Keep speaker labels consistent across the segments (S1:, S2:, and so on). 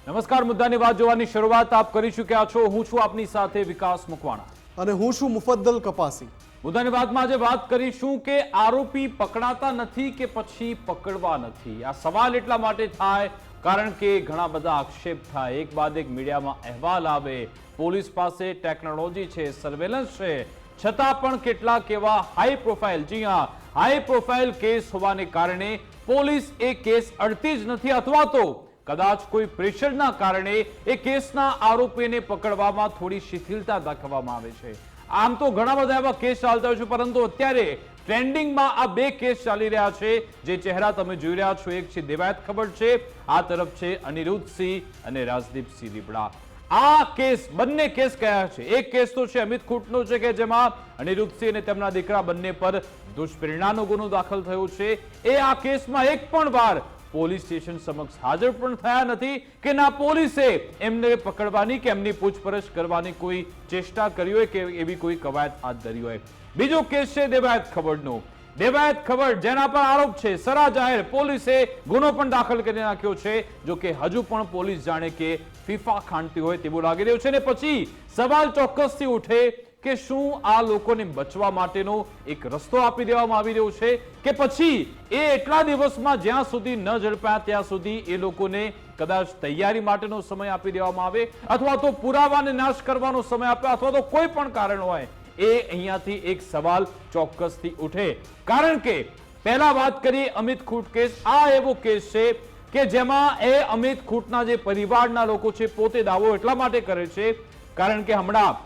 S1: નમસ્કાર, મુદ્દાની વાત જોવાની શરૂઆત આપ કરી ચૂક્યા છો। હું છું આપની સાથે વિકાસ મકવાણા
S2: અને હું છું મુફદ્દલ કપાસી।
S1: મુદ્દાની વાતમાં આજે વાત કરીશું કે આરોપી પકડાતા નથી કે પછી પકડવા નથી। આ સવાલ એટલા માટે થાય કારણ કે ઘણા બધા આક્ષેપ થાય, એક બાદ એક મીડિયામાં અહેવાલ આવે, પોલીસ પાસે ટેકનોલોજી છે, સર્વેલન્સ છે, છતાં પણ કેટલાક એવા હાઈ પ્રોફાઇલ, જી હા, હાઈ પ્રોફાઇલ કેસ હોવાને કારણે પોલીસ એ કેસ અડતી જ નથી, અથવા તો કદાચ કોઈ પ્રેશરના કારણે એ કેસના આરોપીને પકડવામાં થોડી શિથિલતા દાખવવામાં આવે છે। આમ તો ઘણા બધા એવા કેસ ચાલતા હોય છે, પરંતુ અત્યારે ટ્રેન્ડિંગમાં આ બે કેસ ચાલી રહ્યા છે। જે ચહેરા તમે જોઈ રહ્યા છો, એક છે દેવાયત ખબર છે, આ તરફ છે અનિરુદ્ધસિંહ અને રાજદીપસિંહ રીબડા। આ કેસ, બંને કેસ કયા છે? એક કેસ તો છે અમિત ખૂંટનો છે કે જેમાં અનિરુદ્ધસિંહ અને તેમના દીકરા બંને પર દુષ્પ્રેરણાનો ગુનો દાખલ થયો છે। એ આ કેસમાં એક પણ વાર પોલીસ સ્ટેશન સમક્ષ હાજર પણ થયા નથી કે ના પોલીસે એમને પકડવાની કે એમની પૂછપરછ કરવાની કોઈ ચેષ્ટા કરી હોય કે એવી કોઈ કવાયત હાથ ધરી હોય। બીજો કેસ છે દેવાયત ખબરનો। દેવાયત ખબર જેના પર આરોપ છે, સરા જાહેર પોલીસે ગુનો પણ દાખલ કરી નાખ્યો છે, જો કે હજુ પણ પોલીસ જાણે કે ફીફા ખાંડતી હોય તેવું લાગી રહ્યું છે। ને પછી સવાલ ચોક્કસથી ઉઠે કે શું આ લોકોને બચવા માટેનો એક રસ્તો આપી દેવામાં આવી રહ્યો છે કે પછી એ એટલા દિવસમાં જ્યાં સુધી ન ઝડપાયા ત્યાં સુધી એ લોકોને કદાચ તૈયારી માટેનો સમય આપી દેવામાં આવે, અથવા તો પુરાવાને નાશ કરવાનો સમય આપે, અથવા તો કોઈ પણ કારણ હોય, એ અહીંયાથી એક સવાલ ચોક્કસથી ઉઠે। કારણ કે પહેલા વાત કરીએ અમિત ખૂંટ કેસ। આ એવો કેસ છે કે જેમાં એ અમિત ખૂંટના જે પરિવારના લોકો છે પોતે દાવો એટલા માટે કરે છે કારણ કે હમણાં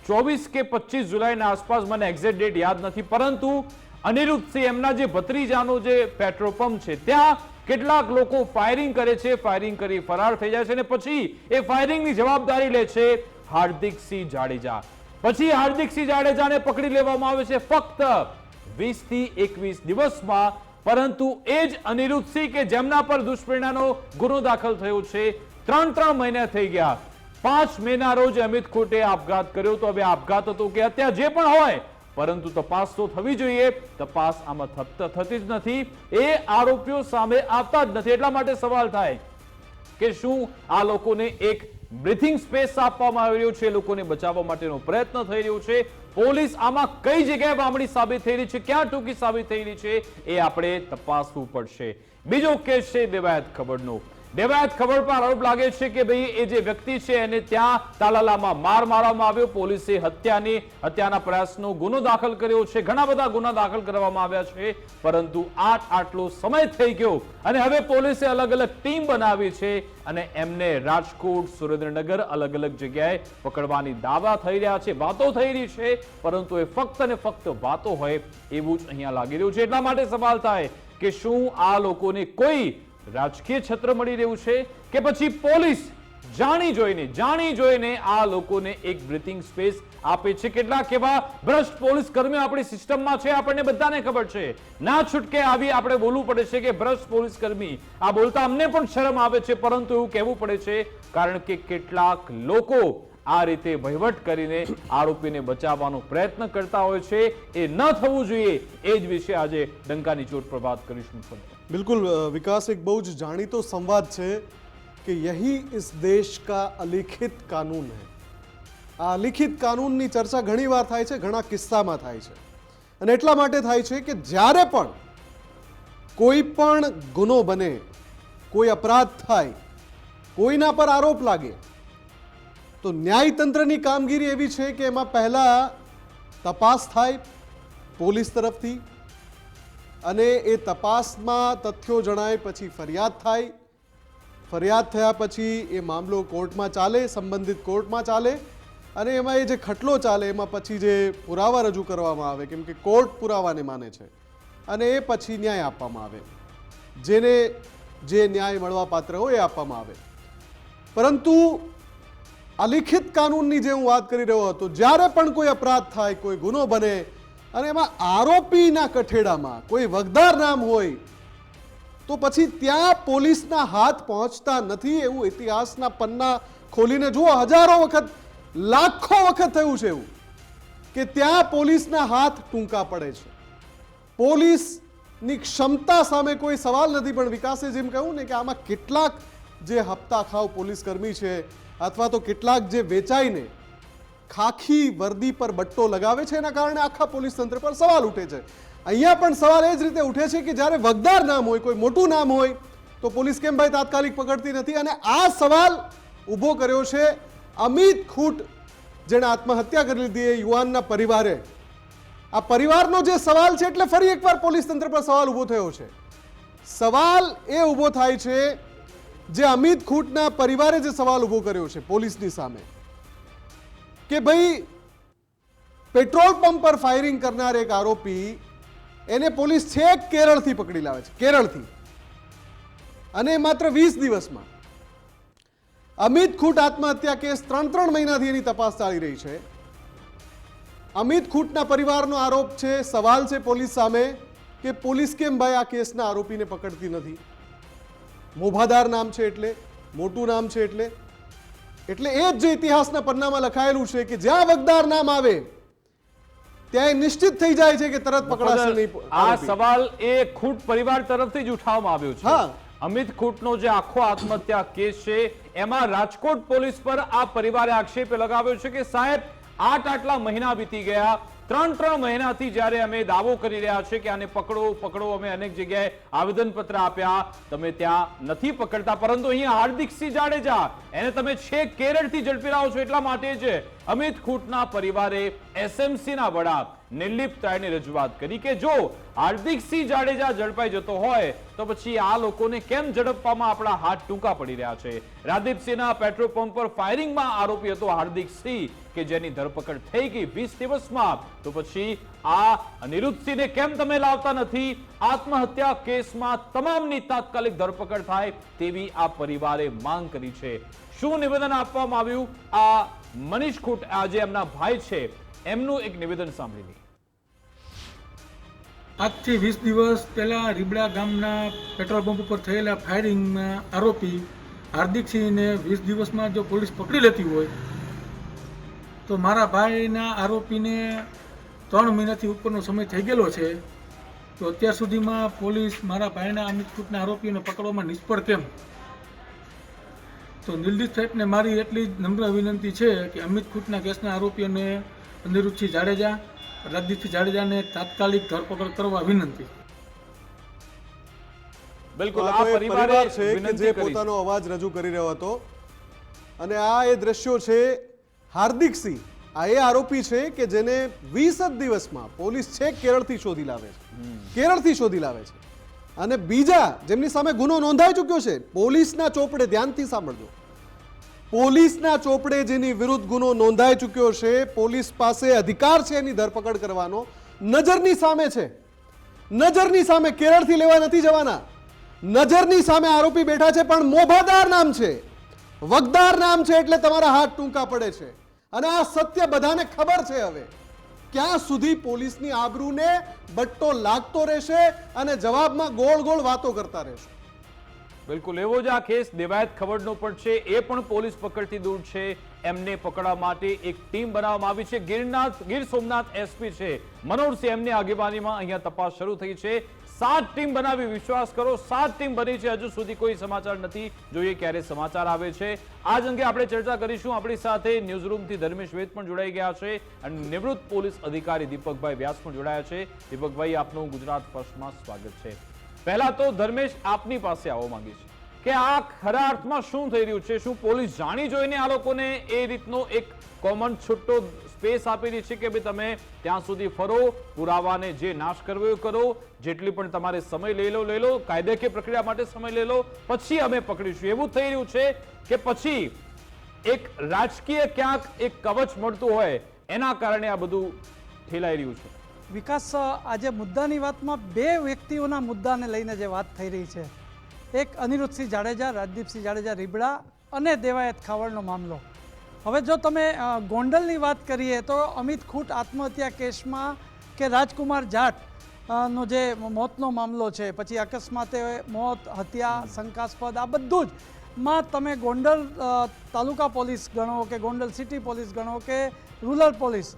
S1: 24 કે 25 જુલાઈના આસપાસ, મને એક્ઝેક્ટ ડેટ યાદ નથી, પરંતુ અનિરુદ્ધસિંહ એમના જે ભત્રીજાનો જે પેટ્રોલ પંપ છે ત્યાં કેટલાક લોકો ફાયરિંગ કરે છે, ફાયરિંગ કરી ફરાર થઈ જાય છે અને પછી એ ફાયરિંગની જવાબદારી લે છે હાર્દિકસિંહ જાડેજા। પછી હાર્દિકસિંહ જાડેજાને પકડી લેવામાં આવે છે ફક્ત 20 થી 21 દિવસમાં, પરંતુ એ જ અનિરુદ્ધસિંહ કે જેમના પર દુષ્પ્રેરણાનો ગુનો દાખલ થયો છે, 3 મહિના થઈ ગયા। 5 મેના રોજ અમિત ખૂંટે આપઘાત કર્યો। તો હવે આપઘાત હતો કે હત્યા જે પણ હોય, પરંતુ તપાસ તો થવી જોઈએ। તપાસ આમાં થતી જ નથી, એ આરોપીઓ સામે આવતા જ નથી। એટલા માટે સવાલ થાય કે શું આ લોકોને એક બ્રીથિંગ સ્પેસ આપવામાં આવી રહ્યો છે, એ લોકોને બચાવવા માટેનો પ્રયત્ન થઈ રહ્યો છે? પોલીસ આમાં કઈ જગ્યાએ વામડી સાબિત થઈ રહી છે, ક્યાં ટૂંકી સાબિત થઈ રહી છે, એ આપણે તપાસવું પડશે। બીજો કેસ છે દેવાયત ખબરનો। દેવાયત ખબર પર આરોપ લાગે છે કે ભાઈ એ જે વ્યક્તિ છે એને ત્યાં તાલાલામાં માર મારવામાં આવ્યો। પોલીસે હત્યાના પ્રયાસનો ગુનો દાખલ કર્યો છે, ઘણા બધા ગુના દાખલ કરવામાં આવ્યા છે, પરંતુ આટલો સમય થઈ ગયો અને હવે પોલીસે અલગ અલગ ટીમ બનાવી છે અને એમને રાજકોટ, સુરેન્દ્રનગર, અલગ અલગ જગ્યાએ પકડવાની દાવા થઈ રહ્યા છે, વાતો થઈ રહી છે, પરંતુ એ ફક્ત ને ફક્ત વાતો હોય એવું જ અહીંયા લાગી રહ્યું છે। એટલા માટે સવાલ થાય કે શું આ લોકોને કોઈ રાજકીય છત્ર મળી રહ્યું છે કે પછી પોલીસ જાણી જોઈને આ લોકોને એક બ્રીથિંગ સ્પેસ આપે છે? કેટલાક એવા ભ્રષ્ટ પોલીસ કર્મીઓ આપણી સિસ્ટમમાં છે, આપણને બધાને ખબર છે, ના છૂટકે આવી આપણે બોલવું પડે છે કે ભ્રષ્ટ પોલીસ કર્મી। આ બોલતા અમને પણ શરમ આવે છે, પરંતુ એવું કહેવું પડે છે કારણ કે કેટલાક લોકો આ રીતે વહીવટ કરીને આરોપીને બચાવવાનો પ્રયત્ન કરતા હોય છે। એ ન થવું જોઈએ, એ જ વિશે આજે ડંકાની ચોટ પર વાત કરીશું।
S2: बिल्कुल विकास, एक बहुत जानीतो संवाद है कि यही इस देश का अलिखित कानून है। आ अलिखित कानूननी चर्चा घणी वार थाय छे, घणा किस्सामां थाय छे अने એટલા માટે થાય છે કે જ્યારે પણ કોઈ પણ ગુનો બને, કોઈ અપરાધ થાય, કોઈના પર આરોપ લાગે, તો ન્યાયતંત્રની કામગીરી એવી છે કે એમાં પહેલા તપાસ થાય પોલીસ તરફથી, અને એ તપાસમાં તથ્યો જણાય, પછી ફરિયાદ થાય, ફરિયાદ થયા પછી એ મામલો કોર્ટમાં ચાલે, સંબંધિત કોર્ટમાં ચાલે, અને એમાં એ જે ખટલો ચાલે એમાં પછી જે પુરાવા રજૂ કરવામાં આવે, કેમ કે કોર્ટ પુરાવાને માને છે, અને એ પછી ન્યાય આપવામાં આવે, જેને જે ન્યાય મળવા પાત્ર હોય એ આપવામાં આવે। પરંતુ અલિખિત કાનૂનની જે હું વાત કરી રહ્યો હતો, જ્યારે પણ કોઈ અપરાધ થાય, કોઈ ગુનો બને અને એમાં આરોપીના કઠેડામાં કોઈ વગદાર નામ હોય, તો પછી ત્યાં પોલીસના હાથ પહોંચતા નથી। એવું ઇતિહાસના પન્ના ખોલીને જુઓ, હજારો વખત, લાખો વખત થયું છે એવું કે ત્યાં પોલીસના હાથ ટૂંકા પડે છે। પોલીસની ક્ષમતા સામે કોઈ સવાલ નથી, પણ વિકાસે જેમ કહ્યું ને કે આમાં કેટલાક જે હપ્તા ખાવ પોલીસ કર્મી છે અથવા તો કેટલાક જે વેચાઈને ખાખી વર્દી પર બટ્ટો લગાવે છે, એના કારણે આખા પોલીસ તંત્ર પર સવાલ ઉઠે છે. અહીંયા પણ સવાલ એ જ રીતે ઉઠે છે કે જ્યારે વગદાર નામ હોય, કોઈ મોટું નામ હોય, તો પોલીસ કેમ ભાઈ તાત્કાલિક પકડતી નથી? અને આ સવાલ ઊભો કર્યો છે અમિત ખૂટ, જેણે આત્મહત્યા કરી લીધી એ યુવાનના પરિવારે. આ પરિવારનો જે સવાલ છે એટલે ફરી એકવાર પોલીસ તંત્ર પર સવાલ ઊભો થયો છે. સવાલ એ ઊભો થાય છે જે અમિત ખૂટના પરિવારે જે સવાલ ઊભો કર્યો છે પોલીસની સામે કે ભાઈ પેટ્રોલ પંપ પર ફાયરિંગ કરનાર એક આરોપી, એને પોલીસ છેક કેરળથી પકડી લાવે છે, કેરળથી, અને માત્ર 20 દિવસમાં. અમિત ખૂટ આત્મહત્યા કેસ 3 મહિનાથી એની તપાસ ચાલી રહી છે. અમિત ખૂટના પરિવારનો આરોપ છે, સવાલ છે પોલીસ સામે કે પોલીસ કેમ ભાઈ આ કેસના આરોપીને પકડતી નથી? મોભાદાર નામ છે એટલે, મોટું નામ છે એટલે એ જ જે ઇતિહાસના પન્નામાં લખાયેલું છે કે જ્યાં વગદાર નામ આવે ત્યાં નિશ્ચિત થઈ જાય છે કે તરત પકડાશે નહીં.
S1: આ સવાલ એ ખૂટ પરિવાર તરફથી જ ઉઠાવવામાં આવ્યો છે.
S2: હા,
S1: અમિત ખૂટનો જે આખો આત્મહત્યા કેસ છે એમાં રાજકોટ પોલીસ પર આ પરિવારે આક્ષેપ લગાવ્યો છે કે સાહેબ આટલા મહિના વીતી ગયા, 3 મહિનાથી જ્યારે અમે દાવો કરી રહ્યા છે કે આને પકડો, અમે અનેક જગ્યાએ આવેદનપત્ર આપ્યા, તમે ત્યાં નથી પકડતા. પરંતુ અહીંયા હાર્દિકસિંહ જાડેજા, એને તમે છેક કેરળથી ઝડપી લાવો છો. એટલા માટે જ અમિત ખૂટના પરિવારે એસએમસીના વડા નિર્લિપ્ત રાયની રજૂઆત કરી કે જો હાર્દિકસિંહ જાડેજા ઝડપાઈ જતો હોય તો પછી આ લોકોને કેમ ઝડપવામાં આપણા હાથ ટૂંકા પડી રહ્યા છે? રાજદીપસિંહના પેટ્રોલ પંપ પર ફાયરિંગમાં આરોપી હતો હાર્દિકસિંહ કે જેની ધરપકડ થઈ ગઈ 20 દિવસમાં, તો પછી આ અનિરુદ્ધસિંહને કેમ તમે લાવતા નથી? આત્મહત્યા કેસમાં તમામની તાત્કાલિક ધરપકડ થાય તેવી આ પરિવારે માંગ કરી છે. શું નિવેદન આપવામાં આવ્યું? આ મનીષ ખૂટ, આ જે એમના ભાઈ છે, એમનું એક નિવેદન સાંભળી લઈએ.
S3: આજથી 20 દિવસ પહેલા રીબડા ગામના પેટ્રોલ પંપ ઉપર થયેલા ફાયરિંગમાં આરોપી હાર્દિકસિંહને 20 દિવસમાં જો પોલીસ પકડી લેતી હોય તો મારા ભાઈના આરોપીને 3 મહિનાથી ઉપરનો સમય થઈ ગયેલો છે, તો અત્યાર સુધીમાં પોલીસ મારા ભાઈના અમિત ખૂટના આરોપીઓને પકડવામાં નિષ્ફળ કેમ? તો નિર્દિષ્ટ સાહેબને મારી એટલી જ નમ્ર વિનંતી છે કે અમિત ખૂટના કેસના આરોપીઓને અનિરુદ્ધસિંહ જાડેજા, રાજદીપસિંહ જાડેજાને તાત્કાલિક ધરપકડ કરવા વિનંતી.
S1: બિલકુલ,
S2: આ
S1: આ
S2: તો એ
S1: પરિવારે
S2: પરિવાર છે કે
S1: વિનંતી
S2: જે
S1: કરી છે.
S2: પોતાનો અવાજ રજૂ કરી રહ્યો હતો. અને આ એ દ્રશ્યો છે હાર્દિકસિંહ, આ એ આરોપી છે કે જેને 20 જ દિવસમાં પોલીસ છેક કેરળથી શોધી લાવે છે. અને બીજા જેમની સામે ગુનો નોંધાઈ ચૂક્યો છે પોલીસના ચોપડે, ધ્યાનથી સાંભળજો, પોલીસના ચોપડે જેની વિરુદ્ધ ગુનો નોંધાઈ ચૂક્યો છે, પોલીસ પાસે અધિકાર છે એની ધરપકડ કરવાનો, નજરની સામે છે, નજરની સામે, કેરળથી લેવા નથી જવાના, નજરની સામે આરોપી બેઠા છે. પણ મોભાદાર નામ છે, વગદાર નામ છે, એટલે તમારા હાથ ટૂંકા પડે છે. અને આ સત્ય બધાને ખબર છે. હવે ક્યાં સુધી પોલીસની આબરૂને બટ્ટો લાગતો રહેશે અને જવાબમાં ગોળ ગોળ વાતો કરતા રહેશે?
S1: બિલકુલ એવો જ આ કેસ દેવાયત ખવડનો પણ છે. એ પણ પોલીસ પકડથી દૂર છે. એમને પકડવા માટે એક ટીમ બનાવવામાં આવી છે. ગીર સોમનાથ એસપી છે મનોહરસિંહ, એમની આગેવાનીમાં અહીંયા તપાસ શરૂ થઈ છે. 7 ટીમ બનાવી, વિશ્વાસ કરો 7 ટીમ બની છે. હજુ સુધી કોઈ સમાચાર નથી, જોઈએ ક્યારે સમાચાર આવે છે. આ જ અંગે આપણે ચર્ચા કરીશું. આપણી સાથે ન્યૂઝરૂમથી ધર્મેશ વેદ પણ જોડાઈ ગયા છે અને નિવૃત્ત પોલીસ અધિકારી દીપકભાઈ વ્યાસ પણ જોડાયા છે. દીપકભાઈ, આપનું ગુજરાત ફર્સ્ટમાં સ્વાગત છે. પહેલા તો ધર્મેશ, આપની પાસે આવવા માંગી છે કે આ ખરા અર્થમાં શું થઈ રહ્યું છે? શું પોલીસ જાણી જોઈને આ લોકોને એ રીતનો એક કોમન છૂટો સ્પેસ આપી રહી છે કે ભાઈ તમે ત્યાં સુધી ફરો, પુરાવાને જે નાશ કરવો એ કરો, જેટલી પણ તમારે સમય લઈ લો, કાયદાકીય પ્રક્રિયા માટે સમય લઈ લો, પછી અમે પકડીશું? એવું થઈ રહ્યું છે કે પછી એક રાજકીય ક્યાંક એક કવચ મળતું હોય એના કારણે આ બધું ઠેલાઈ રહ્યું છે?
S4: વિકાસ, આજે મુદ્દાની વાતમાં 2 વ્યક્તિઓના મુદ્દાને લઈને જે વાત થઈ રહી છે, એક અનિરુદ્ધસિંહ જાડેજા, રાજદીપસિંહ જાડેજા રીબડા, અને દેવાયત ખાવડનો મામલો. હવે જો તમે ગોંડલની વાત કરીએ તો અમિત ખૂટ આત્મહત્યા કેસમાં કે રાજકુમાર જાટ નો જે મોતનો મામલો છે, પછી અકસ્માતે મોત, હત્યા, શંકાસ્પદ, આ બધું જ માં તમે ગોંડલ તાલુકા પોલીસ ગણો કે ગોંડલ સિટી પોલીસ ગણો કે રૂરલ પોલીસ,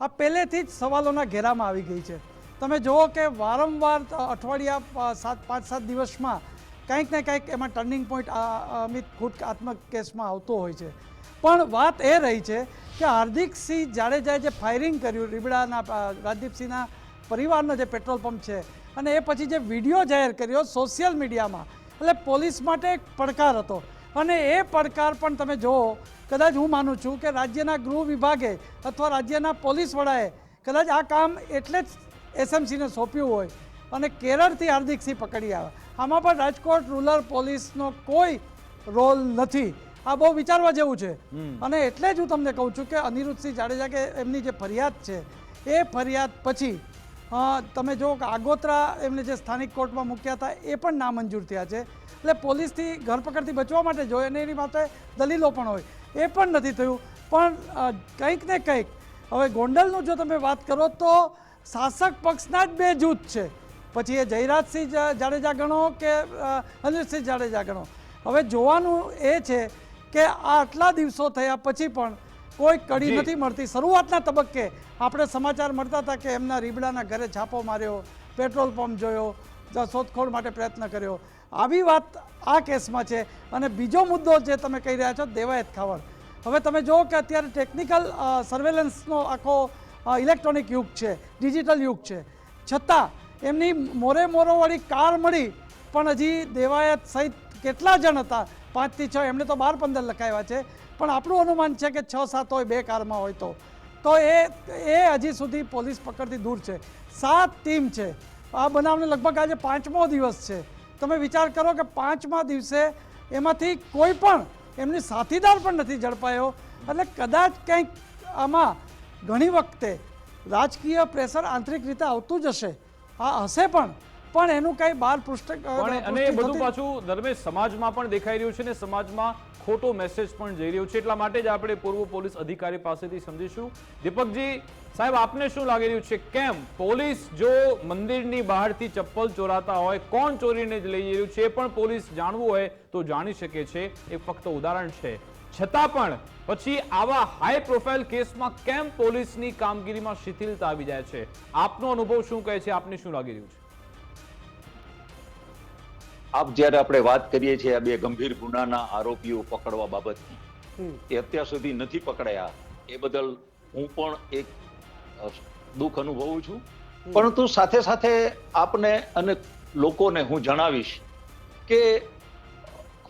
S4: આ પહેલેથી જ સવાલોના ઘેરામાં આવી ગઈ છે. તમે જુઓ કે વારંવાર અઠવાડિયા 5-7 દિવસમાં કંઈક ને કંઈક એમાં ટર્નિંગ પોઈન્ટ અમિત ખૂટકાત્મક કેસમાં આવતો હોય છે. પણ વાત એ રહી છે કે હાર્દિકસિંહ જાડેજાએ જે ફાયરિંગ કર્યું રીબડાના રાજદીપસિંહના પરિવારનો જે પેટ્રોલ પંપ છે અને એ પછી જે વિડીયો જાહેર કર્યો સોશિયલ મીડિયામાં, એટલે પોલીસ માટે એક પડકાર હતો. અને એ પડકાર પણ તમે જુઓ, કદાચ હું માનું છું કે રાજ્યના ગૃહ વિભાગે અથવા રાજ્યના પોલીસ વડાએ કદાચ આ કામ એટલે જ એસએમસીને સોંપ્યું હોય અને કેરળથી હાર્દિકસિંહ પકડી આવ્યા. આમાં પણ રાજકોટ રૂરલ પોલીસનો કોઈ રોલ નથી. આ બહુ વિચારવા જેવું છે. અને એટલે જ હું તમને કહું છું કે અનિરુદ્ધસિંહ જાડેજા કે એમની જે ફરિયાદ છે એ ફરિયાદ પછી તમે જુઓ કે આગોતરા એમને જે સ્થાનિક કોર્ટમાં મૂક્યા હતા એ પણ નામંજૂર થયા છે. એટલે પોલીસથી ધરપકડથી બચવા માટે જોઈએ અને એની માટે દલીલો પણ હોય, એ પણ નથી થયું. પણ કંઈક ને કંઈક હવે ગોંડલનું જો તમે વાત કરો તો શાસક પક્ષના જ બે જૂથ છે, પછી એ જયરાજસિંહ જાડેજા ગણો કે અનિરુદ્ધસિંહ જાડેજા ગણો. હવે જોવાનું એ છે કે આ આટલા દિવસો થયા પછી પણ કોઈ કડી નથી મળતી. શરૂઆતના તબક્કે આપણે સમાચાર મળતા હતા કે એમના રીબડાના ઘરે છાપો માર્યો, પેટ્રોલ પંપ જોયો, શોધખોળ માટે પ્રયત્ન કર્યો. આવી વાત આ કેસમાં છે. અને બીજો મુદ્દો જે તમે કહી રહ્યા છો દેવાયત ખાવડ, હવે તમે જુઓ કે અત્યારે ટેકનિકલ સર્વેલન્સનો આખો ઇલેક્ટ્રોનિક યુગ છે, ડિજિટલ યુગ છે, છતાં એમની મોરેવાળી કાર મળી પણ હજી દેવાયત સહિત કેટલા જણ હતા, 5 થી 6, એમણે તો 12-15 લખાવ્યા છે, પણ આપણું અનુમાન છે કે 6-7 હોય 2 કારમાં હોય તો એ હજી સુધી પોલીસ પકડથી દૂર છે. 7 ટીમ છે. આ બનાવને લગભગ આજે 5મો દિવસ છે. તમે વિચાર કરો કે 5મા દિવસે એમાંથી કોઈ પણ એમની સાથીદાર પણ નથી ઝડપાયો. એટલે કદાચ કંઈક આમાં ઘણી વખતે રાજકીય પ્રેશર આંતરિક રીતે આવતું જ હશે, આ હશે પણ એનું કંઈ બહાર પૃષ્ઠ
S1: અને એ બધું પાછું ધર્મેશ સમાજમાં પણ દેખાઈ રહ્યું છે ને સમાજમાં ખોટો મેસેજ પણ જઈ રહ્યો છે. એટલા માટે જ આપણે પૂર્વ પોલીસ અધિકારી પાસેથી સમજીશું. દીપકજી સાહેબ, આપને શું લાગી રહ્યું છે, કેમ પોલીસ જો મંદિરની બહારથી ચપ્પલ ચોરાતા હોય, કોણ ચોરીને જ લઈ રહ્યું છે એ પણ પોલીસ જાણવું હોય તો જાણી શકે છે. એ ફક્ત ઉદાહરણ છે. છતાં પણ પછી આવા હાઈ પ્રોફાઇલ કેસમાં કેમ પોલીસની કામગીરીમાં શિથિલતા આવી જાય છે? આપનો અનુભવ શું કહે છે? આપને શું લાગી રહ્યું છે?
S5: આપ જ્યારે આપણે વાત કરીએ છીએ આ બે ગંભીર ગુનાના આરોપીઓ પકડવા બાબતની, એ અત્યાર સુધી નથી પકડાયા, એ બદલ હું પણ એક દુઃખ અનુભવું છું. પરંતુ સાથે સાથે આપને અને લોકોને હું જણાવીશ કે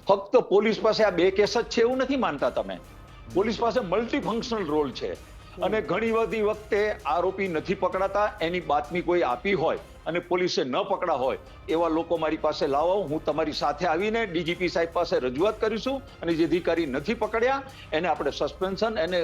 S5: ફક્ત પોલીસ પાસે આ બે કેસ જ છે એવું નથી માનતા તમે. પોલીસ પાસે મલ્ટીફંક્શનલ રોલ છે અને ઘણી બધી વખતે આરોપી નથી પકડાતા, એની બાતમી કોઈ આપી હોય અને પોલીસે ન પકડા હોય એવા લોકો મારી પાસે લાવો. હું તમારી સાથે આવીને ડીજીપી સાહેબ પાસે રજૂઆત કરીશું અને જે અધિકારી નથી પકડ્યા એને આપણે સસ્પેન્શન, એને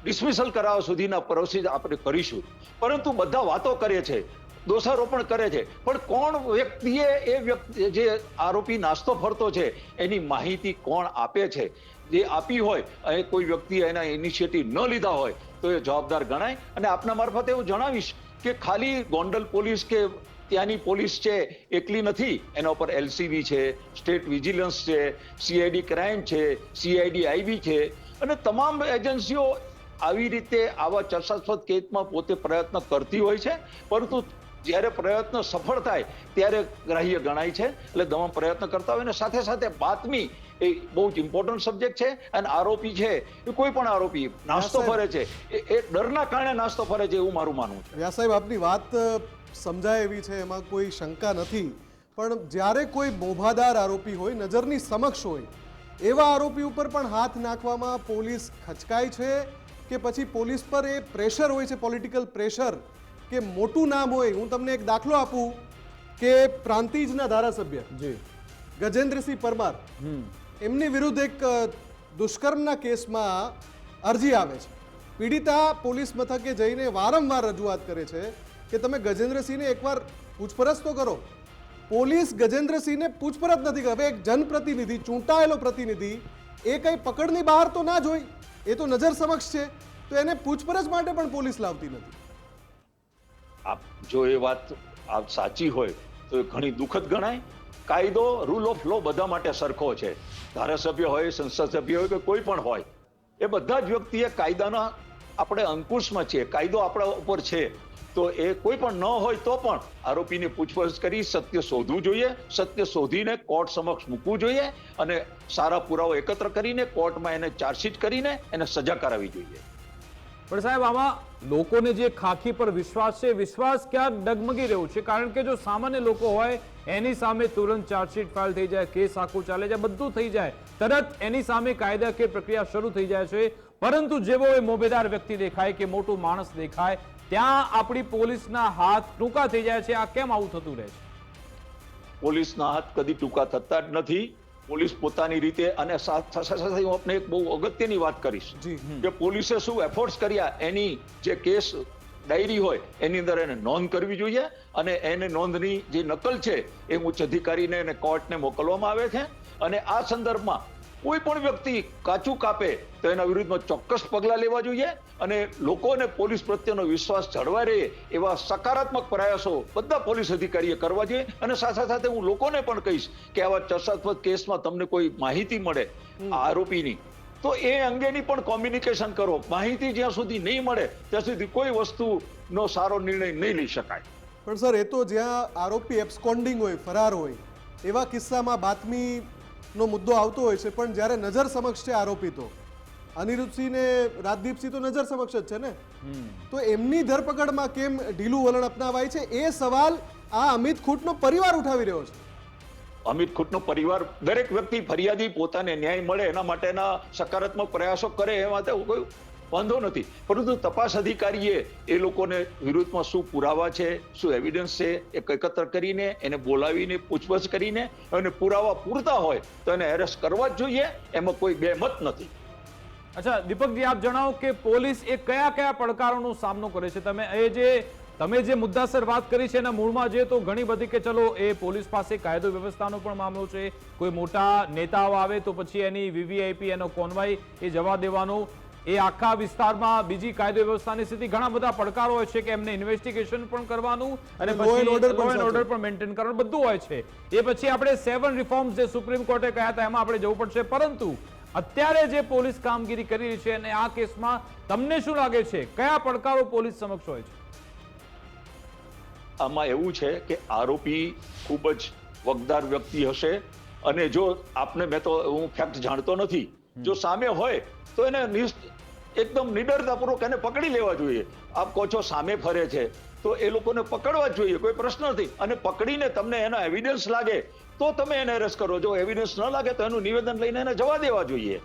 S5: ડિસમિસલ કરાવવા સુધીના પ્રોસીજર આપણે કરીશું. પરંતુ બધા વાતો કરે છે, દોષારોપણ કરે છે, પણ કોણ વ્યક્તિએ એ વ્યક્તિ જે આરોપી નાસ્તો ફરતો છે એની માહિતી કોણ આપે છે? જે આપી હોય અને કોઈ વ્યક્તિએ એના ઇનિશિયેટિવ ન લીધા હોય તો એ જવાબદાર ગણાય. અને આપના મારફતે હું જણાવીશ કે ખાલી ગોંડલ પોલીસ કે ત્યાંની પોલીસ છે એકલી નથી, એના ઉપર એલસીબી છે, સ્ટેટ વિજિલન્સ છે, સીઆઈડી ક્રાઇમ છે, સીઆઈડી આઈબી છે અને તમામ એજન્સીઓ આવી રીતે આવા ચર્ચાસ્પદ કેસમાં પોતે પ્રયત્ન કરતી હોય છે. પરંતુ જ્યારે પ્રયત્ન સફળ થાય ત્યારે ગ્રાહ્ય ગણાય છે. એટલે તમામ પ્રયત્ન કરતા હોય અને સાથે સાથે બાતમી એ બહુ જ ઇમ્પોર્ટન્ટ સબ્જેક્ટ છે. અને આરોપી છે એ કોઈ પણ આરોપી નાસ્તો ફરે છે એ ડરના કારણે નાસ્તો ફરે છે એવું મારું માનવું છે.
S2: વ્યાસ સાહેબ, આપની વાત સમજાય એવી છે, એમાં કોઈ શંકા નથી. પણ જ્યારે કોઈ મોભાદાર આરોપી હોય, નજરની સમક્ષ હોય, એવા આરોપી ઉપર પણ હાથ નાખવામાં પોલીસ ખચકાય છે કે પછી પોલીસ પર એ પ્રેશર હોય છે, પોલિટિકલ પ્રેશર કે મોટું નામ હોય? હું તમને એક દાખલો આપું કે પ્રાંતિજના ધારાસભ્ય ગજેન્દ્રસિંહ પરમાર, એમની વિરુદ્ધ એક દુષ્કર્મના કેસમાં અરજી આવે છે. પીડિતા પોલીસ મથકે જઈને વારંવાર રજૂઆત કરે છે કે તમે ગજેન્દ્રસિંહને એકવાર પૂછપરછ તો કરો. પોલીસ ગજેન્દ્રસિંહને પૂછપરછ નથી કરે. હવે એક જનપ્રતિનિધિ, ચૂંટાયેલો પ્રતિનિધિ, એ કંઈ પકડની બહાર તો ના જ હોય, એ તો નજર સમક્ષ છે, તો એને પૂછપરછ માટે પણ પોલીસ લાવતી નથી.
S5: આપ જો એ વાત આપ સાચી હોય તો એ ઘણી દુઃખદ ગણાય. કાયદો, રૂલ ઓફ લો બધા માટે સરખો છે. ધારાસભ્ય હોય, સંસદ સભ્ય હોય કે કોઈ પણ હોય, એ બધા જ વ્યક્તિએ કાયદાના આપણે અંકુશમાં છીએ, કાયદો આપણા ઉપર છે, તો એ કોઈ પણ ન હોય તો પણ આરોપીને પૂછપરછ કરી સત્ય શોધવું જોઈએ, સત્ય શોધીને કોર્ટ સમક્ષ મૂકવું જોઈએ અને સારા પુરાવો એકત્ર કરીને કોર્ટમાં એને ચાર્જશીટ કરીને એને સજા કરાવવી જોઈએ.
S1: પણ સાહેબ, આમાં લોકોને જે ખાખી પર વિશ્વાસ છે, વિશ્વાસ ક્યાંક ડગમગી રહ્યો છે, કારણ કે જો સામાન્ય લોકો હોય એની સામે તુરંત ચાર્જશીટ ફાઇલ થઈ જાય, કેસ આખું ચાલે જાય, બધું થઈ જાય, તરત એની સામે કાયદાકીય પ્રક્રિયા શરૂ થઈ જાય છે. પરંતુ જેવો એ મોભેદાર વ્યક્તિ દેખાય કે મોટું માણસ દેખાય, ત્યાં આપણી પોલીસના હાથ ટૂંકા થઈ જાય છે. આ કેમ આવું થતું રહે છે?
S5: પોલીસના હાથ કદી ટૂંકા થતા જ નથી. પોલીસ પોતાની રીતે, અને સાથે હું આપને એક બહુ અગત્યની વાત કરીશ કે પોલીસે શું એફર્ટ્સ કર્યા, એની જે કેસ ડાયરી હોય એની અંદર એને નોંધ કરવી જોઈએ અને એને નોંધની જે નકલ છે એ ઉચ્ચ અધિકારીને અને કોર્ટને મોકલવામાં આવે છે. અને આ સંદર્ભમાં કોઈ પણ વ્યક્તિ કાચું કાપે તો એના વિરુદ્ધમાં ચોક્કસ પગલાં લેવા જોઈએ અને લોકોને પોલીસ પ્રત્યેનો વિશ્વાસ જળવાઈ રહે એવા સકારાત્મક પ્રયાસો બધા પોલીસ અધિકારીએ કરવા જોઈએ. અને સાથે સાથે હું લોકોને પણ કહીશ કે આવા ચર્ચાસ્પદ કેસમાં તમને કોઈ માહિતી મળે આરોપીની, તો એ અંગેની પણ કોમ્યુનિકેશન કરો. માહિતી જ્યાં સુધી નહીં મળે ત્યાં સુધી કોઈ વસ્તુનો સારો નિર્ણય નહીં લઈ શકાય.
S2: પણ સર, એ તો જ્યાં આરોપી એબ્સ્કોન્ડિંગ હોય, ફરાર હોય, એવા કિસ્સામાં બાતમી નો મુદ્દો આવતો હોય છે. પણ જ્યારે નજર સમક્ષ છે આરોપી, તો અનિરુદ્ધસિંહ ને રાજદીપસિંહ તો નજર સમક્ષ જ છે ને, તો એમની ધરપકડમાં કેમ ઢીલું વલણ અપનાવાય છે? એ સવાલ આ અમિત ખૂંટનો પરિવાર ઉઠાવી રહ્યો છે.
S5: અમિત ખૂંટનો પરિવાર, દરેક વ્યક્તિ ફરિયાદી પોતાને ન્યાય મળે એના માટેના સકારાત્મક પ્રયાસો કરે, એમાં તો કોઈ વાંધો નથી. પરંતુ તપાસ અધિકારીએ એ લોકોને વિરુદ્ધમાં શું પુરાવા છે, શું એવિડન્સ છે, એ એકત્ર કરીને એને બોલાવીને પૂછપરછ કરીને અને પુરાવા પૂરતા હોય તો એને એરેસ્ટ કરવા જ જોઈએ. એમાં કોઈ બેમત નથી.
S1: અચ્છા દીપકજી, આપ જણાવો કે પોલીસ એ કયા કયા પડકારોનો સામનો કરે છે? તમે જે મુદ્દાસર વાત કરી છે એના મૂળમાં જે તો ઘણી બધી કે ચલો એ પોલીસ પાસે કાયદો વ્યવસ્થાનો પણ મામલો છે, કોઈ મોટા નેતાઓ આવે તો પછી એની વીવીઆઈપી એનો કોન્વાય એ જવા દેવાનો, એ આખા વિસ્તારમાં બીજી કાયદો વ્યવસ્થાની સ્થિતિ, ઘણા બધા પડકારો હોય છે કે એમને ઇન્વેસ્ટિગેશન પણ કરવાનું અને પછી લો એન્ડ ઓર્ડર પણ મેન્ટેન કરવાનું, બધું હોય છે. એ પછી આપણે 7 રિફોર્મ્સ જે સુપ્રીમ કોર્ટે કહ્યા હતા એમાં આપણે જવું પડશે. પરંતુ અત્યારે જે પોલીસ કામગીરી કરી રહી છે અને આ કેસમાં તમને શું લાગે છે, કયા પડકારો પોલીસ સમક્ષ હોય છે?
S5: આમાં એવું છે કે આરોપી ખૂબ જ વગદાર વ્યક્તિ હશે અને જો આપને, મેં તો હું ફેક્ટ જાણતો નથી, જો સામે હોય તો એને એકદમ નિડરતાપૂર્વક એને પકડી લેવા જોઈએ. આપ કહો છો સામે ફરે છે તો એ લોકોને પકડવા જ જોઈએ, કોઈ પ્રશ્ન નથી. અને પકડીને તમને એનો એવિડન્સ લાગે તો તમે એને અરેસ્ટ કરો. જો એવિડન્સ ન લાગે તો એનું નિવેદન લઈને એને જવા દેવા જોઈએ.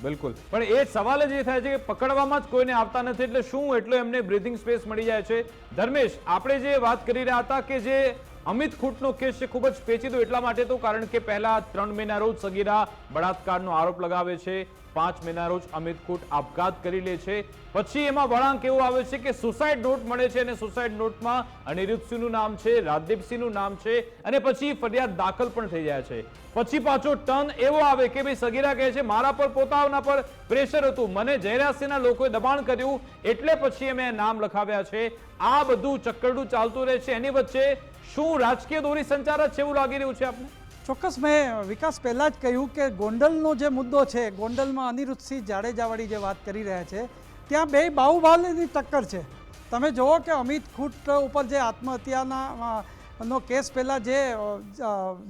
S1: બિલકુલ, પણ એ સવાલ જ એ થાય છે કે પકડવામાં જ કોઈને આવતા નથી, એટલે શું એટલો એમને બ્રીથિંગ સ્પેસ મળી જાય છે? ધર્મેશ, આપણે જે વાત કરી રહ્યા હતા કે જે અમિત ખૂંટનો કેસ છે ખૂબ જ પેચીદો એટલા માટે તો કારણ કે પહેલા 3 મેના રોજ સગીરા બળાત્કારનો આરોપ લગાવે છે, 5 મેના રોજ અમિત ખૂંટ આપઘાત કરી લે છે, પછી એમાં વળાંક એવો આવે છે કે સુસાઇડ નોટ મળે છે અને સુસાઇડ નોટમાં અનિરુદ્ધસિંહનું નામ છે, રાજદીપસિંહનું નામ છે અને પછી ફરિયાદ દાખલ પણ થઈ જાય છે. પછી પાછો ટર્ન એવો આવે કે ભાઈ સગીરા કહે છે મારા પર પોતાના પર પ્રેશર હતું, મને જયરાજસિંહના લોકોએ દબાણ કર્યું એટલે પછી મેં નામ લખાવ્યા છે. આ બધું ચક્કરડું ચાલતું રહે છે. એની વચ્ચે શું રાજકીય દોરી સંચાર જ છે એવું લાગી રહ્યું છે આપને?
S4: ચોક્કસ, મેં વિકાસ પહેલાં જ કહ્યું કે ગોંડલનો જે મુદ્દો છે, ગોંડલમાં અનિરુદ્ધસિંહ જાડેજાવાળી જે વાત કરી રહ્યા છે, ત્યાં બે બાહુબલીની ટક્કર છે. તમે જુઓ કે અમિત ખૂંટ ઉપર જે આત્મહત્યાના નો કેસ પહેલાં જે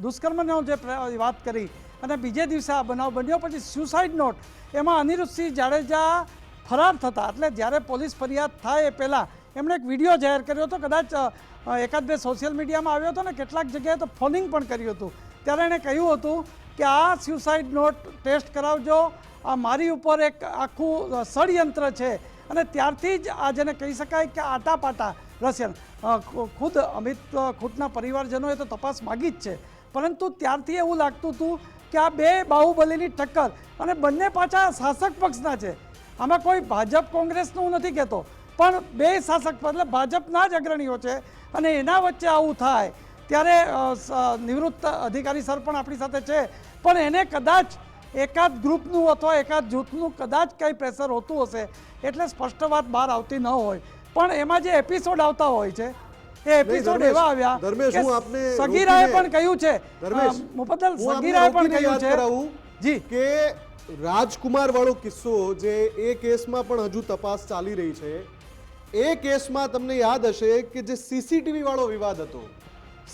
S4: દુષ્કર્મનો જે વાત કરી અને બીજે દિવસે આ બનાવ બન્યો, પછી સુસાઇડ નોટ, એમાં અનિરુદ્ધસિંહ જાડેજા ફરાર થતા, એટલે જ્યારે પોલીસ ફરિયાદ થાય એ પહેલાં એમણે એક વિડીયો જાહેર કર્યો હતો, કદાચ 1-2 સોશિયલ મીડિયામાં આવ્યો હતો ને કેટલાક જગ્યાએ તો ફોનિંગ પણ કર્યું હતું. ત્યારે એણે કહ્યું હતું કે આ સુસાઇડ નોટ ટેસ્ટ કરાવજો, આ મારી ઉપર એક આખું ષડયંત્ર છે. અને ત્યારથી જ આ જેને કહી શકાય કે આટાપાટા રશિયન, ખુદ અમિત ખૂંટના પરિવારજનોએ તો તપાસ માગી જ છે, પરંતુ ત્યારથી એવું લાગતું હતું કે આ બે બાહુબલીની ટક્કર, અને બંને પાછા શાસક પક્ષના છે. આમાં કોઈ ભાજપ કોંગ્રેસનું હું નથી કહેતો, પણ બે શાસક પક્ષ એટલે ભાજપના જ અગ્રણીઓ છે અને એના વચ્ચે આવું થાય ત્યારે નિવૃત્ત અધિકારી સર પણ આપણી સાથે છે, પણ એને કદાચ એકાદ ગ્રુપનું અથવા એકાદ જૂથનું કદાચ કંઈ પ્રેશર હોતું હશે એટલે સ્પષ્ટ વાત બહાર આવતી ન હોય. પણ એમાં જે એપિસોડ આવતા હોય છે એ એપિસોડ એવા આવ્યા કે સગીરાએ પણ કહ્યું છે, મુફદ્દલ સગીરાએ પણ કહ્યું છે
S2: જી કે રાજકુમાર વાળો કિસ્સો જે એ કેસમાં પણ હજુ તપાસ ચાલી રહી છે, એ કેસમાં તમને યાદ હશે કે જે સીસીટીવી વાળો વિવાદ હતો,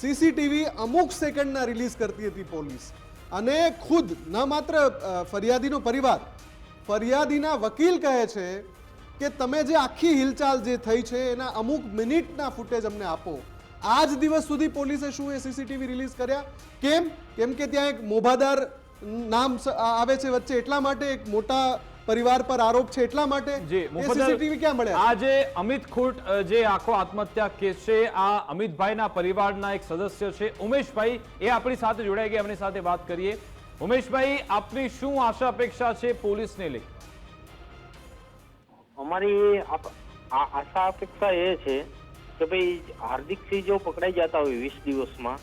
S2: સીસીટીવી અમુક સેકન્ડના રિલીઝ કરતી હતી પોલીસ, અને ખુદ ન માત્ર ફરિયાદીનો પરિવાર, ફરિયાદીના વકીલ કહે છે કે તમે જે આખી હિલચાલ જે થઈ છે એના અમુક મિનિટના ફૂટેજ અમને આપો. આજ દિવસ સુધી પોલીસે શું એ સીસીટીવી રિલીઝ કર્યા? કેમ કે ત્યાં એક મોભાદાર નામ આવે છે વચ્ચે, એટલા માટે એક મોટા પરિવાર પર આરોપ છે, એટલા માટે સીસીટીવી ક્યાં મળ્યા?
S1: આજે અમિત ખૂટ જે આખો આત્મહત્યા કેસ છે, આ અમિતભાઈના પરિવારના એક સદસ્ય છે ઉમેશભાઈ, એ આપણી સાથે જોડાઈ ગયા, એમની સાથે વાત કરીએ. ઉમેશભાઈ, આપની શું આશા અપેક્ષા છે પોલીસને લઈ?
S6: અમારી આશા અપેક્ષા એ છે કે ભાઈ હાર્દિકસિંહ જો પકડાઈ જતા હોય 20 દિવસમાં,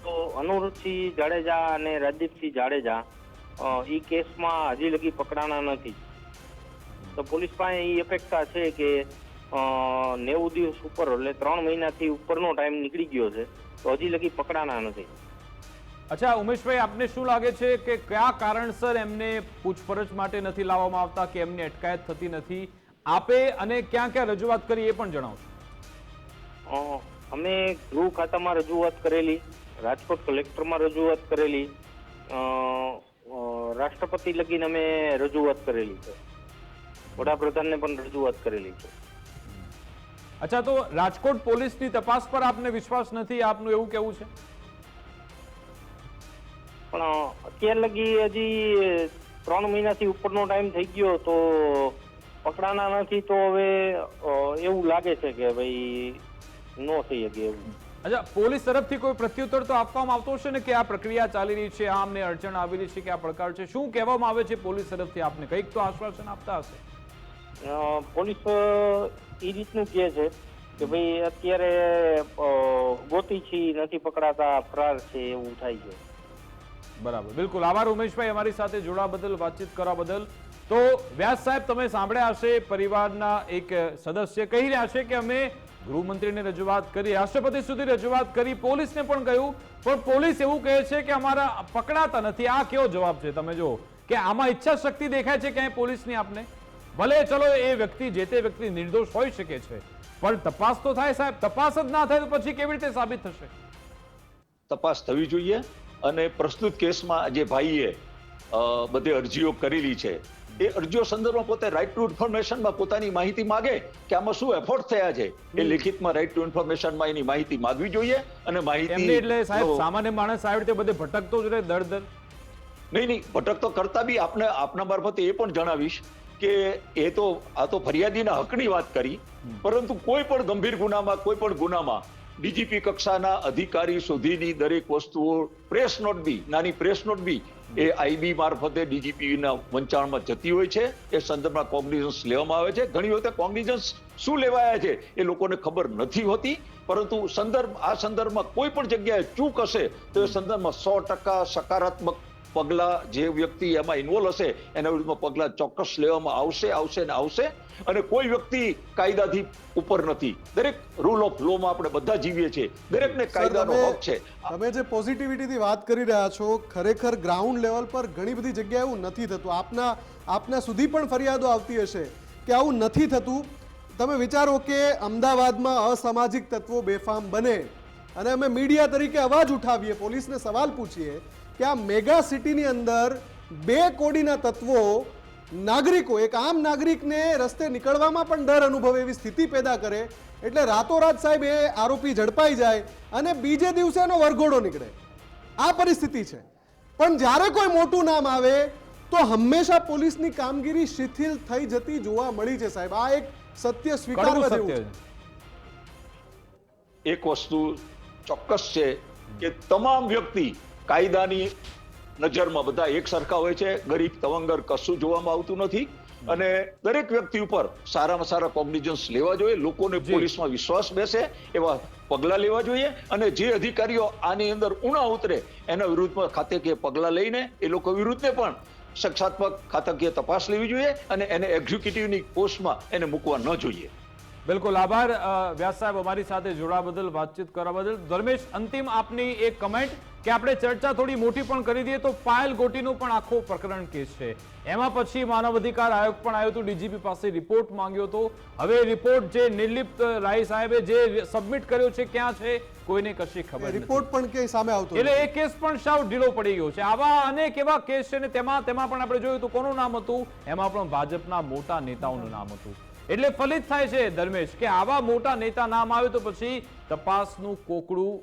S6: તો અનુરુદ્ધસિંહ જાડેજા અને રાજદીપસિંહ જાડેજા એ કેસમાં હજી લગી પકડાના નથી. તો પોલીસ પાસે એ અપેક્ષા છે કે 90 દિવસ ઉપર, એટલે 3 મહિનાથી ઉપરનો ટાઈમ નીકળી ગયો છે, તો હજી લગી પકડાના નથી.
S1: અચ્છા ઉમેશભાઈ, આપને શું લાગે છે કે કયા કારણસર એમને પૂછપરછ માટે નથી લાવવામાં આવતા, કે એમની અટકાયત થતી નથી? આપે અને ક્યાં ક્યાં રજૂઆત કરી એ પણ જણાવશો.
S6: અમે ગૃહ ખાતામાં રજૂઆત કરેલી, રાજકોટ કલેક્ટરમાં રજૂઆત કરેલી, રાષ્ટ્રપતિ લગીને અમે રજૂઆત કરેલી છે, વડાપ્રધાનને પણ રજૂઆત કરેલી છે.
S1: અચ્છા, તો રાજકોટ પોલીસની તપાસ પર આપને વિશ્વાસ નથી, આપનું એવું કેવું છે?
S6: પણ અત્યાર લગી હજી 3 મહિનાથી ઉપરનો ટાઈમ થઈ ગયો, તો પકડાના નથી, તો હવે એવું લાગે છે કે ભાઈ નો થઈ શકે એવું.
S1: અચ્છા, પોલીસ તરફથી કોઈ પ્રત્યુત્તર તો આપવામાં આવતો હશે ને, કે આ પ્રક્રિયા ચાલી રહી છે, આ અમને અડચણ આવી રહી છે, કે આ પ્રકાર છે, શું કહેવામાં આવે છે પોલીસ તરફથી? આપને કંઈક તો આશ્વાસન આપતા હશે.
S6: પોલીસ એ રીતનું કહે છે કે ભાઈ અત્યારે ગોતી છે, નથી પકડાતા, ફરાર છે, એવું થાય છે.
S1: બરાબર, બિલકુલ. આભાર ઉમેશભાઈ, અમારી સાથે જોડવા બદલ, વાતચીત કરવા બદલ. તો વ્યાસ સાહેબ, તમે સાંભળ્યા હશે, પરિવારના એક સદસ્ય કહી રહ્યા છે કે અમે ગૃહમંત્રીને રજૂઆત કરી, રાષ્ટ્રપતિ સુધી રજૂઆત કરી, પોલીસને પણ કહ્યું, પણ પોલીસ એવું કહે છે કે અમારા પકડાતા નથી. આ કેવો જવાબ છે? તમે જો કે આમાં ઈચ્છા શક્તિ દેખાય છે ક્યાંય પોલીસની આપને? ભલે ચલો એ વ્યક્તિ, જે તે વ્યક્તિ નિર્દોષ હોઈ શકે છે, પણ તપાસ તો થાય સાહેબ. તપાસ જ ના થાય તો પછી કેવી રીતે સાબિત થશે?
S5: તપાસ થવી જોઈએ. અને પ્રસ્તુત કેસમાં જે ભાઈએ બધી અરજીઓ કરેલી છે, એ અરજીઓ સંદર્ભમાં પોતે રાઇટ ટુ ઇન્ફોર્મેશનમાં પોતાની માહિતી માગે કે આમાં શું એફર્ટ થયા છે, એ લેખિતમાં રાઇટ ટુ ઇન્ફોર્મેશનમાં એની માહિતી માંગવી જોઈએ. અને માહિતી
S1: એટલે સાહેબ સામાન્ય માણસ આવી રીતે બધે ભટકતો જ રહે દર
S5: નહીં, ભટકતો કરતા બી આપના મારફતે એ પણ જણાવીશ કે આ તો ફરિયાદીના હકની વાત કરી, પરંતુ કોઈ પણ ગંભીર ગુનામાં, કોઈ પણ ગુનામાં ડીજીપી કક્ષાના અધિકારી સુધીની દરેક વસ્તુઓ, પ્રેસ નોટ બી, નાની પ્રેસ નોટ બી એ આઈબી મારફતે ડીજીપીના વંચાણમાં જતી હોય છે. એ સંદર્ભમાં કોગ્નિઝન્સ લેવામાં આવે છે. ઘણી વખતે કોગ્નિઝન્સ શું લેવાયા છે એ લોકોને ખબર નથી હોતી, પરંતુ આ સંદર્ભમાં કોઈ પણ જગ્યાએ ચૂક હશે તો એ સંદર્ભમાં 100% સકારાત્મક પગલા, જે વ્યક્તિ એમાં ઇન્વોલ્વ હશે એના વિરુદ્ધમાં પગલા ચોક્કસ લેવામાં આવશે. અને કોઈ વ્યક્તિ કાયદાથી ઉપર નથી. દરેક રૂલ ઓફ લો માં આપણે બધા જીવીએ છીએ, દરેકને કાયદાનો હક છે.
S2: તમે જે પોઝિટિવિટીથી વાત કરી રહ્યા છો, ખરેખર ગ્રાઉન્ડ લેવલ પર ઘણી બધી જગ્યાએ એવું નથી થતું. આપના સુધી પણ ફરિયાદો આવતી હશે કે આવું નથી થતું. તમે વિચારો કે અમદાવાદમાં અસામાજિક તત્વો બેફામ બને અને અમે મીડિયા તરીકે અવાજ ઉઠાવીએ, પોલીસને સવાલ પૂછીએ કે આ મેગા સિટીની અંદર 2 કોડીના તત્વો નાગરિકો, એક આમ નાગરિકને રસ્તે નીકળવામાં પણ ડર અનુભવે એવી સ્થિતિ પેદા કરે, એટલે રાતોરાત સાહેબ એ આરોપી ઝડપાઈ જાય અને બીજે દિવસે એનો વરઘોડો નીકળે. આ પરિસ્થિતિ છે. પણ જ્યારે કોઈ મોટું નામ આવે તો હંમેશા પોલીસની કામગીરી શિથિલ થઈ જતી જોવા મળી છે સાહેબ. આ એક સત્ય સ્વીકારવા જેવું છે.
S5: એક વસ્તુ ચોક્કસ છે કે તમામ વ્યક્તિ કાયદાની નજરમાં બધા એક સરખા હોય છે. ગરીબ તવંગર કશું જોવામાં આવતું નથી. અને દરેક વ્યક્તિ ઉપર સારામાં સારા કોગ્નિઝન્સ લેવા જોઈએ. લોકોને પોલીસમાં વિશ્વાસ બેસે એવા પગલા લેવા જોઈએ. અને જે અધિકારીઓ આની અંદર ઉણા ઉતરે એના વિરુદ્ધમાં ખાતાકીય પગલા લઈને એ લોકો વિરુદ્ધને પણ શિક્ષાત્મક ખાતાકીય તપાસ લેવી જોઈએ અને એને એક્ઝિક્યુટિવની પોસ્ટમાં એને મૂકવા ન જોઈએ.
S1: બિલકુલ આભાર વ્યાસ સાહેબ અમારી સાથે જોડાવા બદલ, વાતચીત કરવા બદલ. ધર્મેશ, અંતિમ આપની એક કમેન્ટ કે આપણે ચર્ચા થોડી મોટી પણ કરી દઈએ તો પાયલ ગોટીનું પણ આખો પ્રકરણ કેસ છે. એમાં પછી માનવ અધિકાર આયોગ પણ આવ્યો હતો, ડીજીપી પાસે રિપોર્ટ માંગ્યો હતો. હવે રિપોર્ટ જે નિર્લિપ્ત રાય સાહેબે જે સબમિટ કર્યો છે ક્યાં છે કોઈને કશી ખબર નથી.
S2: રિપોર્ટ પણ ક્યાંય સામે આવતો
S1: એટલે એ કેસ પણ સાવ ઢીલો પડી ગયો છે. આવા અનેક એવા કેસ છે ને તેમાં પણ આપણે જોયું તો કોનું નામ હતું, એમાં પણ ભાજપના મોટા નેતાઓનું નામ હતું. એટલે ફલિત થાય છે ધર્મેશ કે આવા મોટા નેતા નામ આવે તો પછી તપાસનું કોકડું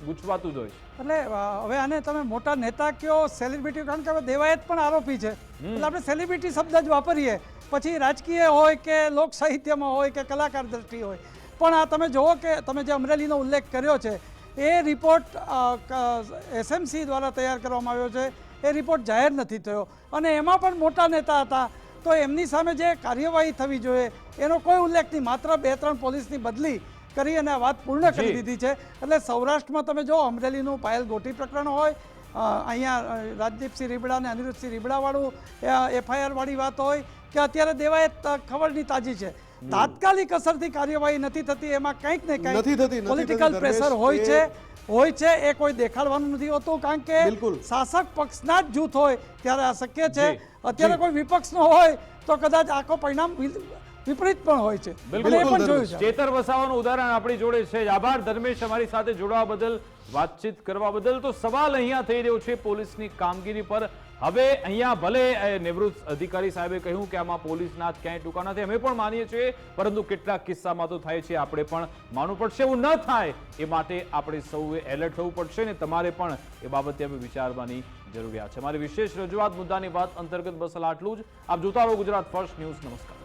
S1: ગૂંચવાતું જ હોય છે.
S4: એટલે હવે આને તમે મોટા નેતા કયો, સેલિબ્રિટી, કારણ કે હવે દેવાયત પણ આરોપી છે, એટલે આપણે સેલિબ્રિટી શબ્દ જ વાપરીએ, પછી રાજકીય હોય કે લોક સાહિત્યમાં હોય કે કલાકાર દ્રષ્ટિ હોય. પણ આ તમે જુઓ કે તમે જે અમરેલીનો ઉલ્લેખ કર્યો છે એ રિપોર્ટ SMC દ્વારા તૈયાર કરવામાં આવ્યો છે, એ રિપોર્ટ જાહેર નથી થયો અને એમાં પણ મોટા નેતા હતા, તો એમની સામે જે કાર્યવાહી થવી જોઈએ એનો કોઈ ઉલ્લેખ નહીં, માત્ર 2-3 પોલીસની બદલી કરી અને આ વાત પૂર્ણ કરી દીધી છે. એટલે સૌરાષ્ટ્રમાં તમે જો અમરેલીનું પાયલ ગોટી પ્રકરણ હોય, અહીંયા રાજદીપસિંહ રીબડા અને અનિરુદ્ધસિંહ રીબડાવાળું FIR વાળી વાત હોય કે અત્યારે દેવાયત ખબરની તાજી છે, તાત્કાલિક અસરથી કાર્યવાહી નથી થતી, એમાં કંઈક ને કંઈક પોલિટિકલ પ્રેશર હોય છે એ કોઈ દેખાડવાનું નથી હોતું, કારણ કે શાસક પક્ષના જ જૂથ હોય ત્યારે આ શક્ય છે. અત્યારે કોઈ વિપક્ષનો હોય તો કદાચ આખો પરિણામ વિપરીત પણ હોય છે.
S1: ચેતર વસાવાનું ઉદાહરણ આપણી જોડે છે. આભાર ધર્મેશ અમારી સાથે જોડાવા બદલ, વાતચીત કરવા બદલ. તો સવાલ અહીંયા થઈ રહ્યો છે પોલીસની કામગીરી પર. હવે અહીંયા ભલે નિવૃત્ત અધિકારી સાહેબે કહ્યું કે આમાં પોલીસના ક્યાંય ટૂંકા નથી, અમે પણ માનીએ છીએ, પરંતુ કેટલાક કિસ્સામાં તો થાય છે, આપણે પણ માનવું પડશે. એવું ન થાય એ માટે આપણે સૌએ એલર્ટ થવું પડશે ને તમારે પણ એ બાબતે હવે વિચારવાની જરૂરિયાત છે. મારી વિશેષ રજૂઆત મુદ્દાની વાત અંતર્ગત બસ આટલું જ. આપ જોતા રહો ગુજરાત ફર્સ્ટ ન્યૂઝ. નમસ્કાર.